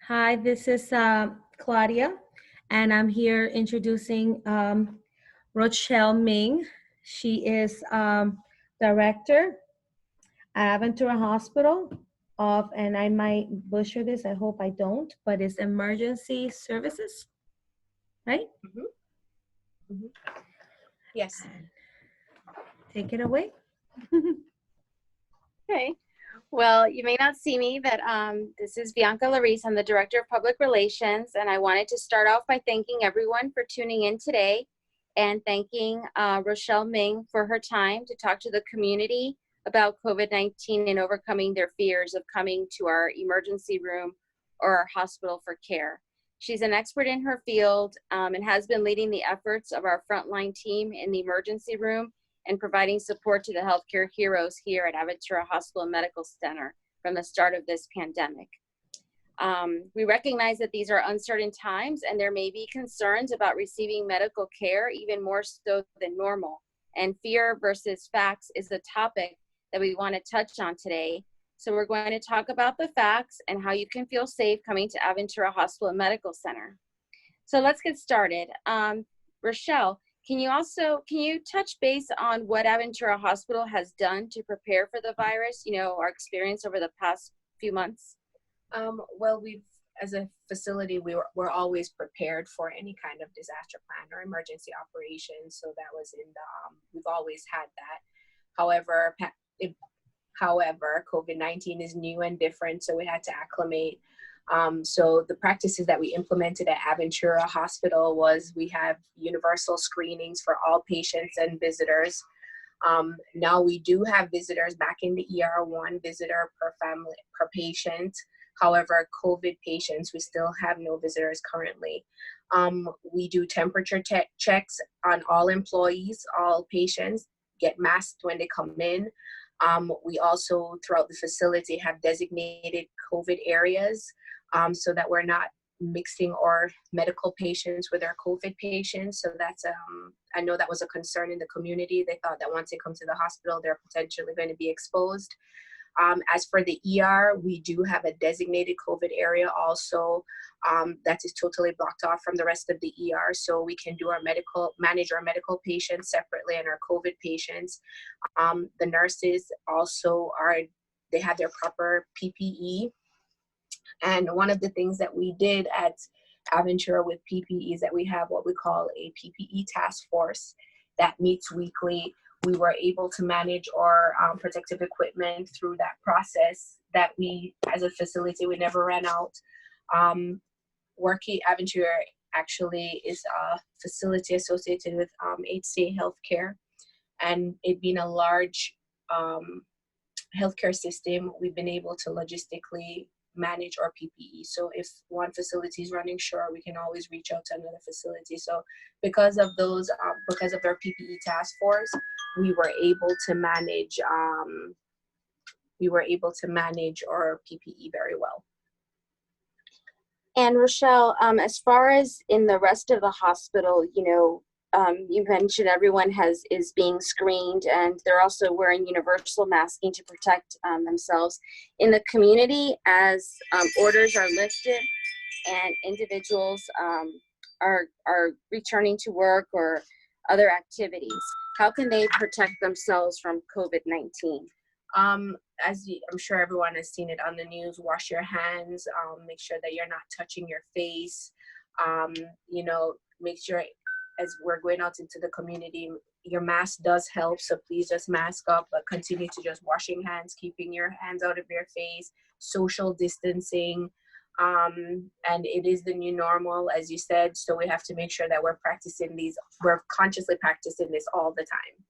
Hi, this is Claudia, and I'm here introducing Rochelle Ming. She is director at Aventura Hospital of, and I might butcher this, I hope I don't, but it's emergency services, right? Mhm, mhm. Yes. Take it away. Okay. Well, you may not see me, but this is Bianca Larice. I'm the Director of Public Relations, and I wanted to start off by thanking everyone for tuning in today and thanking Rochelle Ming for her time to talk to the community about COVID-19 and overcoming their fears of coming to our emergency room or our hospital for care. She's an expert in her field and has been leading the efforts of our frontline team in the emergency room and providing support to the healthcare heroes here at Aventura Hospital and Medical Center from the start of this pandemic. We recognize that these are uncertain times and there may be concerns about receiving medical care, even more so than normal. And fear versus facts is the topic that we want to touch on today. So we're going to talk about the facts and how you can feel safe coming to Aventura Hospital and Medical Center. So let's get started. Rochelle, can you touch base on what Aventura Hospital has done to prepare for the virus, our experience over the past few months? Well, as a facility, we're always prepared for any kind of disaster plan or emergency operations. So that was we've always had that. However, COVID-19 is new and different, so we had to acclimate. So the practices that we implemented at Aventura Hospital was we have universal screenings for all patients and visitors. Now we do have visitors back in the ER, one visitor per patient. However, COVID patients, we still have no visitors currently. We do temperature checks on all employees, all patients, get masked when they come in. We also, throughout the facility, have designated COVID areas so that we're not mixing our medical patients with our COVID patients. So that's, I know that was a concern in the community. They thought that once they come to the hospital, they're potentially going to be exposed. As for the ER, we do have a designated COVID area also that is totally blocked off from the rest of the ER. So we can do manage our medical patients separately and our COVID patients. The nurses also they have their proper PPE. And one of the things that we did at Aventura with PPE is that we have what we call a Ppe Task Force that meets weekly. We were able to manage our protective equipment through that process that we, as a facility, we never ran out. Working Aventura actually is a facility associated with HCA Healthcare, and it being a large healthcare system, we've been able to logistically manage our PPE. So if one facility is running short, we can always reach out to another facility. So because of our PPE task force, we were able to manage our PPE very well. And Rochelle, as far as in the rest of the hospital, you mentioned everyone is being screened, and they're also wearing universal masking to protect themselves. In the community, as orders are lifted and individuals are returning to work or other activities, how can they protect themselves from COVID-19? I'm sure everyone has seen it on the news, wash your hands, make sure that you're not touching your face, make sure as we're going out into the community, your mask does help, so please just mask up, but continue to just washing hands, keeping your hands out of your face, social distancing, and it is the new normal, as you said, so we have to make sure that we're consciously practicing this all the time.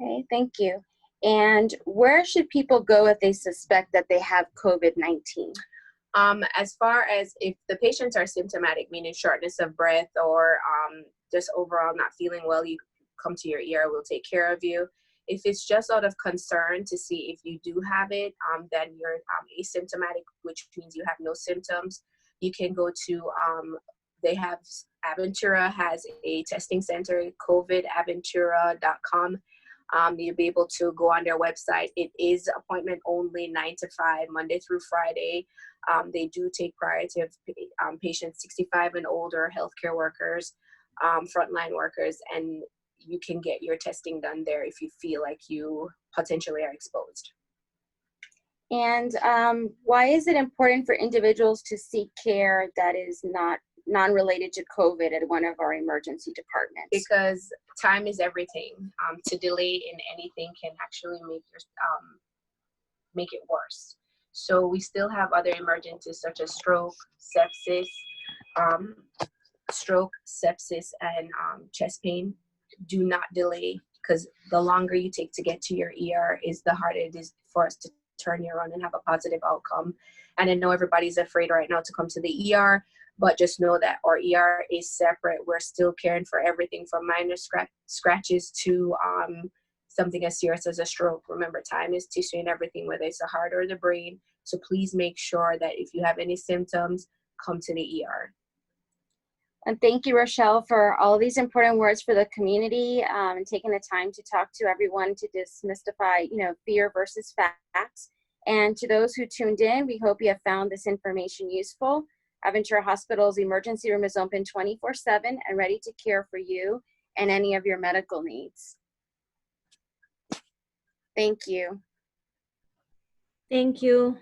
Okay, thank you. And where should people go if they suspect that they have COVID-19? As far as if the patients are symptomatic, meaning shortness of breath or just overall not feeling well, you come to your ER, we'll take care of you. If it's just out of concern to see if you do have it, then you're asymptomatic, which means you have no symptoms. You can go to, Aventura has a testing center, covidaventura.com. You'll be able to go on their website. It is appointment only, 9 to 5, Monday through Friday. They do take priority of patients 65 and older, healthcare workers, frontline workers, and you can get your testing done there if you feel like you potentially are exposed. And why is it important for individuals to seek care that is non-related to COVID at one of our emergency departments? Because time is everything. To delay in anything can actually make it worse. So we still have other emergencies such as stroke, sepsis, and chest pain. Do not delay, because the longer you take to get to your ER is the harder it is for us to turn you around and have a positive outcome. And I know everybody's afraid right now to come to the ER, but just know that our ER is separate. We're still caring for everything from minor scratches to something as serious as a stroke. Remember, time is tissue and everything, whether it's the heart or the brain. So please make sure that if you have any symptoms, come to the ER. And thank you, Rochelle, for all these important words for the community, and taking the time to talk to everyone to demystify, fear versus facts. And to those who tuned in, we hope you have found this information useful. Aventura Hospital's emergency room is open 24/7 and ready to care for you and any of your medical needs. Thank you. Thank you.